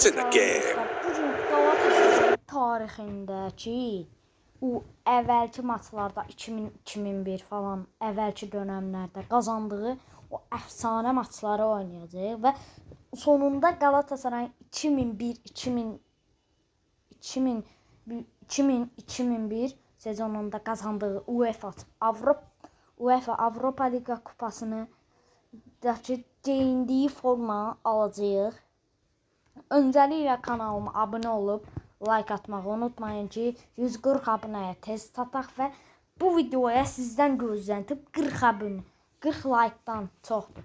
What's in the game? Bugün Galatasaray tarixindəki bu əvvəlki maçlarda 2000-2001 falan əvvəlki dönəmlərdə qazandığı o əfsanə maçları oynayacaq və sonunda Galatasarayın 2000-2001 sezonunda qazandığı UEFA Avropa Liqa kupasını daki geyindiyi forma alacağıq. Öncəliklə kanalıma abunə olub like atmağı unutmayın ki 140 abunəyə tez çataq və bu videoya sizdən gözləntim 40 abunə 40 like'dan çoxdur.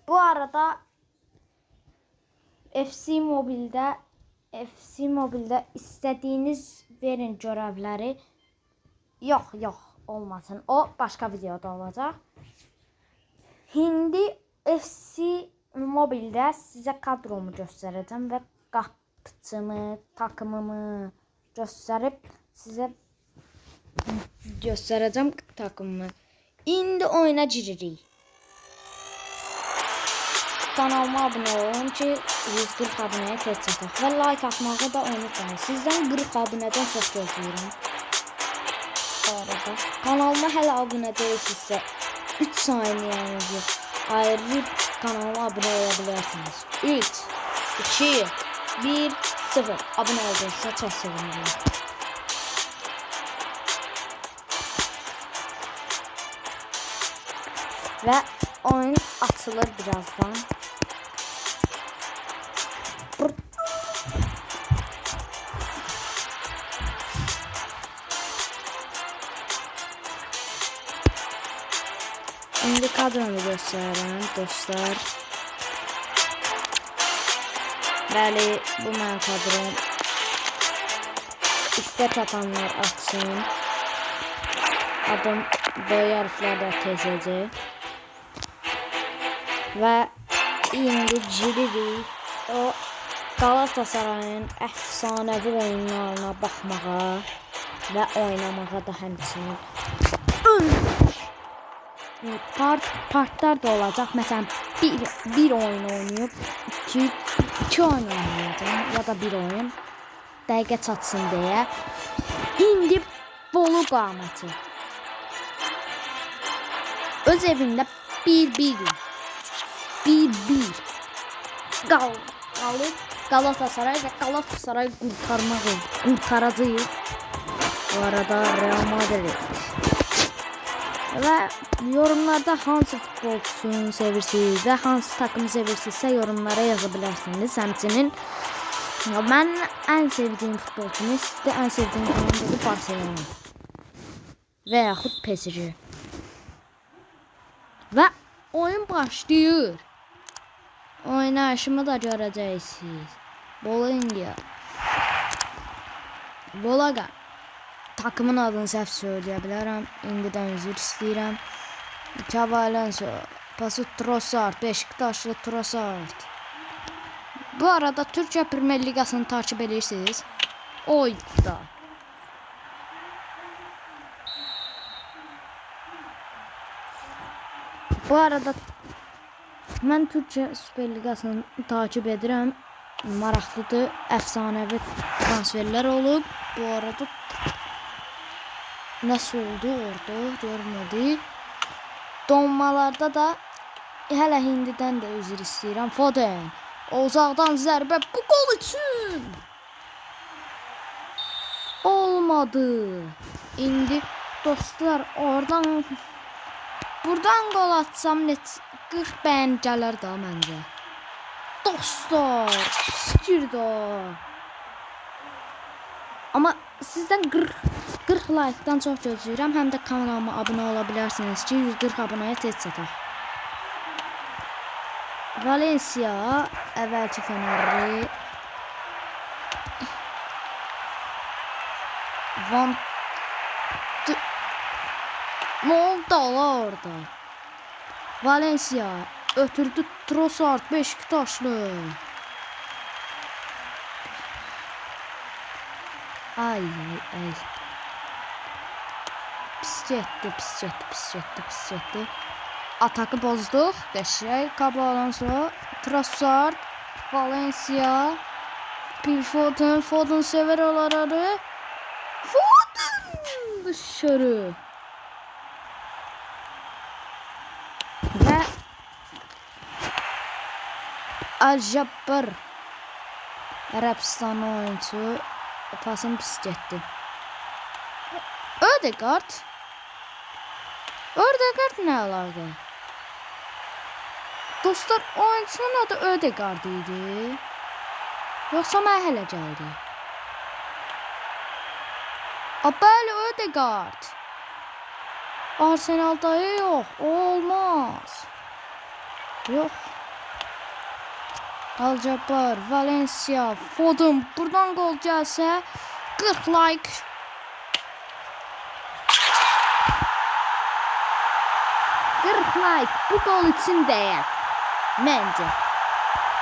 Bu arada FC Mobildə istədiyiniz verin görevləri yox olmasın. O başqa videoda olacaq. İndi FC Mobildə sizə kadromu göstərəcəm və qapıçımı, takımımı göstərib sizə göstərəcəm takımımı. İndi oyuna giririk. Kanalıma abunə olun ki 140 abunəyə tez çataq və like atmağı da unutmayın. Sizdən 40 abunədən çox gözləyirəm. Kanalıma hələ abunə deyilsinizsə 3 saniyənizi ayırıb kanalıma abunə ola bilərsiniz. 3, 2, 1, 0 abunə oldunuzsa çox sevinirim. Və oyun açılır birazdan. İndi kadromu göstərirəm dostlar. Bəli, bu mənim kadrom. İstək atanlar açsın. Adım böyük hərflərlə tezəcək. Və indi giririk o Galatasarayın əfsanəvi oyunlarına baxmağa və oynamağa da həmçinin. Partlar da olacaq. Məsələn, bir oyun oynayıb, iki oyun oynayacağım ya da bir oyun dəqiqə çatsın deyə. İndi Bolu qaməti. Öz evində 1-1 qalıb Galatasaray və Galatasaray qurtaracaq. Bu arada Real Madrid. Və yorumlarda hansı futbolçusunu sevirsiniz və hansı takımı sevirsinizsə yorumlara yaza bilərsiniz. Həmçinin mən ən sevdiyim futbolçumu sizdə ən sevdiyim komandadır Barcelona və yaxud PSG. Və oyun başlayır. Oynayışımı da görəcəksiniz. Bolonga. Bolaga. Takımın adını səhv söyləyə bilərəm. İndidən üzr istəyirəm. Cavalenso. Pası Trossard. Beşiktaşlı Trossard. Bu arada Türkiyə Premyer Liqasını takip edirsiniz. Oyda. Bu arada mən Türkiyə Süper Liqasını takip edirəm. Maraqlıdır. Əfsanəvi transferlər olub. Bu arada nasıl oldu orada görmədik. Donmalarda da hələ indidən də üzr istəyirəm. Foden. Uzaqdan zərbə bu gol üçün. Olmadı. İndi dostlar buradan gol atsam 40 bəyən gələr də məncə. Dostlar, sikirdə. Amma sizdən 40 like-dan çox gözləyirəm. Həm də kanalıma abunə ola bilərsiniz ki 140 abunəyə tez çataq. Valencia əvvəlki Fenerli. Ne oldu orada? Valencia ötürdü Trossard Beşiktaşlı. Ay. Pis getdi. Atakı bozduq. Qəşəng. Xabi Alonso, Trossard, Valencia, Phil Foden, Foden sever oraları. Foden dışarı. Ve Al-Jabbar Arabistan oyuncu pasını pis getdi. Ödegaard nə əlaqə? Dostlar, oyuncunun adı Ödegaard idi. Yoxsa mən hələ gəldi? Bəli, Ödegaard. Arsenal'da yox, olmaz. Yox. Al-Jabbar, Valencia, Foden. Buradan gol gəlsə 40 like. Like bu gol için değer. Bence.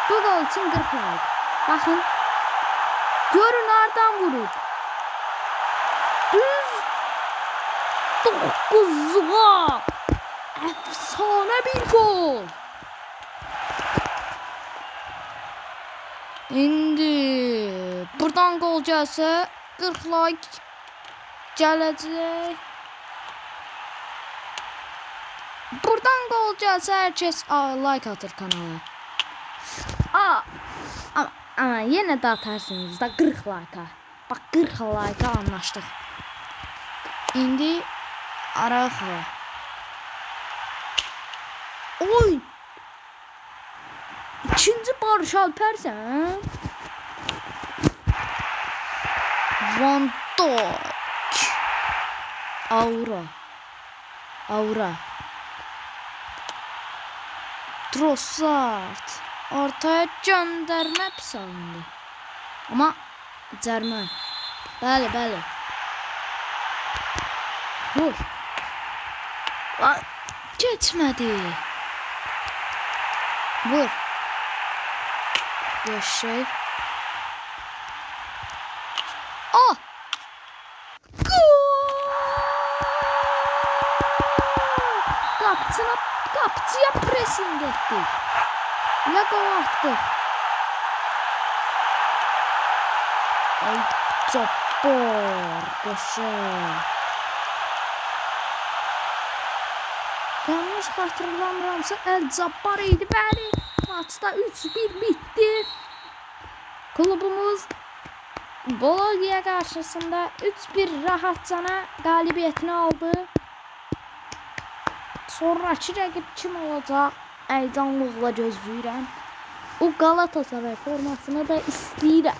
Bu gol için 40 like. Bakın. Görün nereden vurur. Düz 9'a. Efsane bir gol. İndi buradan gol gelse 40 like gelecek. Buradan gol gelse herkes like atır kanala. Ama yine de atarsınız da 40 like'a. Bak 40 like'a anlaştık. İndi Araujo. Oy. İkinci Barış Alper'sen. Van Dijk. Aura. Trossard ortaya gönderme pis alındı. Ama cərmə. Bəli. Vur. Geçmedi. Vur. Yaşay. Kapıcıya pressing ettik. Ne gol attık. Ay Jabbar. Geçer. Yanlış hatırlamıramsa El-Jabbar idi. Bəli. Maçda 3-1 bitti. Klubumuz Bologna karşısında 3-1 rahatcana galibiyetini aldı. Sonraki rəqib kim olacaq? Əycanlıqla gözləyirəm. O Galatasaray formasını da istəyirəm.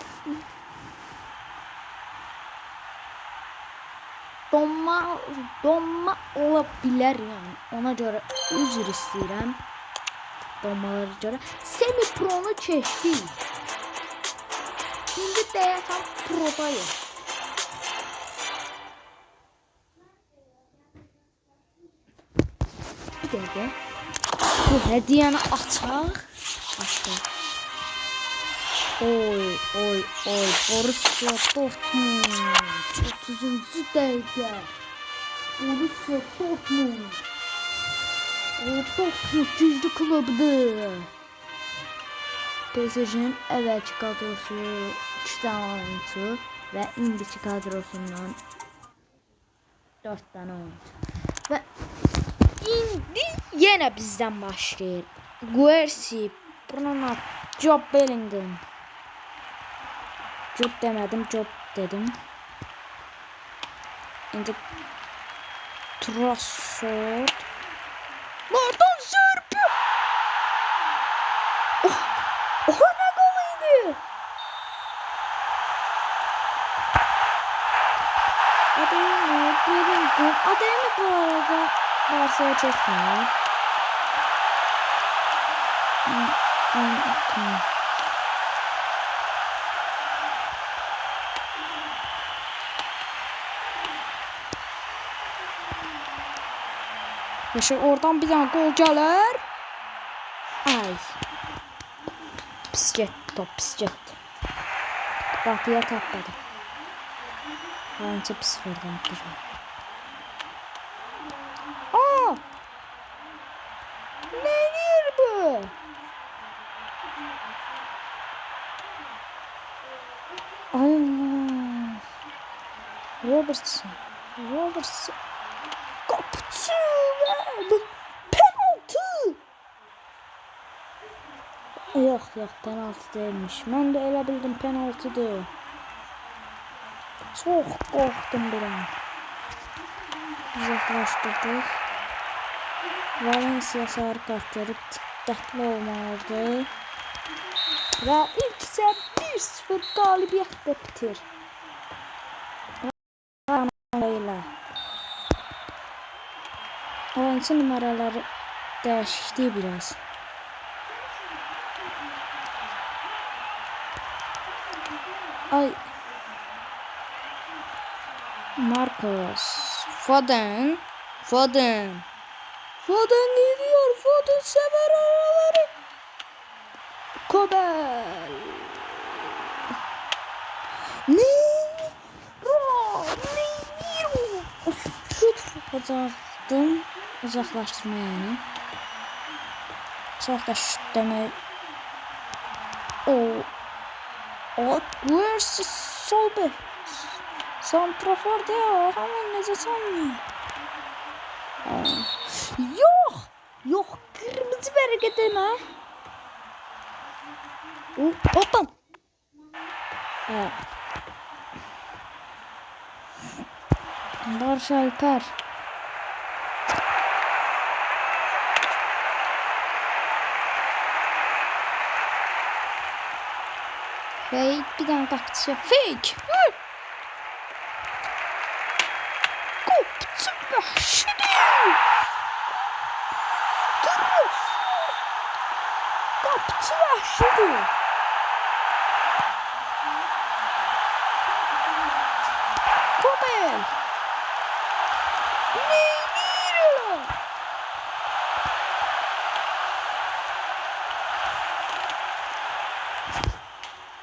Donma ola bilər yəni. Ona görə üzr istəyirəm. Donmalara görə. Semi-pronu keçdik. Şimdi deyəsən prodayım. Dedi. Bu hediyeni açaq. Açaq. Oy. Borussia Dortmund. 30. dəqiqə. Borussia Dortmund. O Dortmund güclü klubdur. PSG'nin əvvəlki kadrosu 2 dənə oyuncu və indiki kadrosundan 4 dənə oyuncu. Və İndi yine bizden başlayır. Guerci, Bruno, Job Bellingham. Job demedim, Job dedim. İndi Trossard. Oradan zərbi. Oh ne goluydu. Adayını Bellingham. Adayını bu arada Barça'ya çekmiyor. Yaşa oradan bir tane gol gelir. Ay. Pis getdi top, pis getdi. Qapıya tapmadı. Bence pis verdi. Nedir bu? Ay Allah. Robertson. Kapıcı verdi. Penaltı. Yok penaltı değilmiş. Ben de elə bildim penaltıdır. Çok korktum bir an. Uzaklaştırdık. Valencia sarı kart görüp dikkatli olmalıdır. Ve ilk ise 1-0 galibiyetle bitir. Öyle. Oyuncu numaraları değişti biraz. Ay. Marcos. Foden gidiyor. Foden sever araları. Kobel. Şut yapacaktım. Uzaklaştırma yani. Çok da şut demek. Where's Solberg? Santrafor diyor. Hemen nece sanmıyor. Yok. Kırmızı hareket etme. Hoppa. Barış Alper. Fake bir tane takçı. Fake. Koptu vahşidi. Koptu vahşidi. Kobel. Neydi?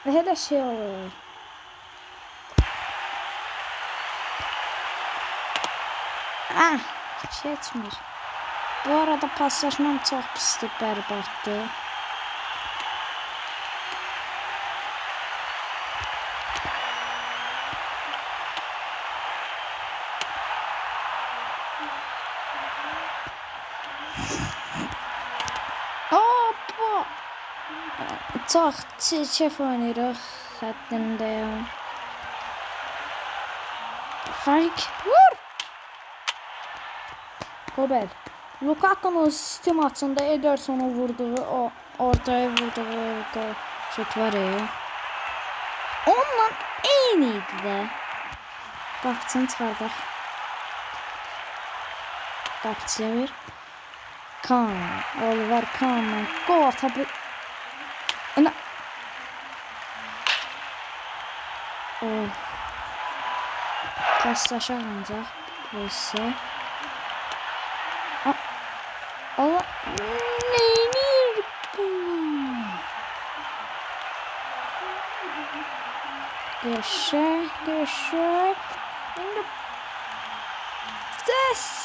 Ve de şey oluyor. Geçmir. Bu arada paslaşmam çok pisti, berbattı. Hoppa. Çok çirkef oynayırıq xəttindəyəm. Frank vur. Kobel. Lukaku'nun sistem maçında Ederson'u vurduğu ortaya vurduğu şut var ya. Onunla aynıydı da. Qapıçını çıxardaq. Qapıçıya ver. Kaan. Oliver Kaan'la gol atabilir. Paslaşaq ancaq. Neyse. Allah neyinir bunlar? Geçək. İndi ses.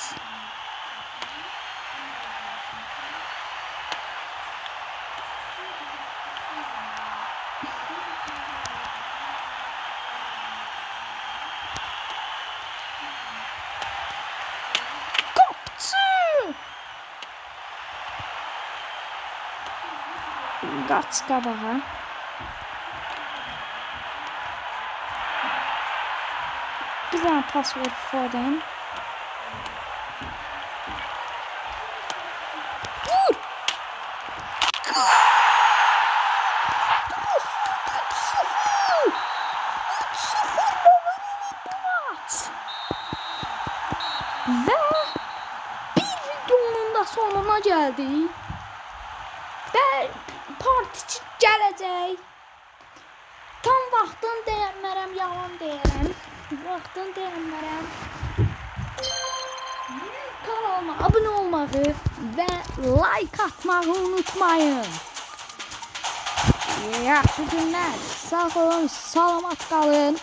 Qaç qabağa. Bir tane pas ver Foden. Vur! Ve bir videonun da sonuna geldik. Partiçi gələcək. Tam vaxtını deyənmərəm, yalan deyərəm. Vaxtını deyənmərəm. Kanalıma abunə olmağı və like atmağı unutmayın. Yaxşı günlər. Sağ olun, salamat qalın.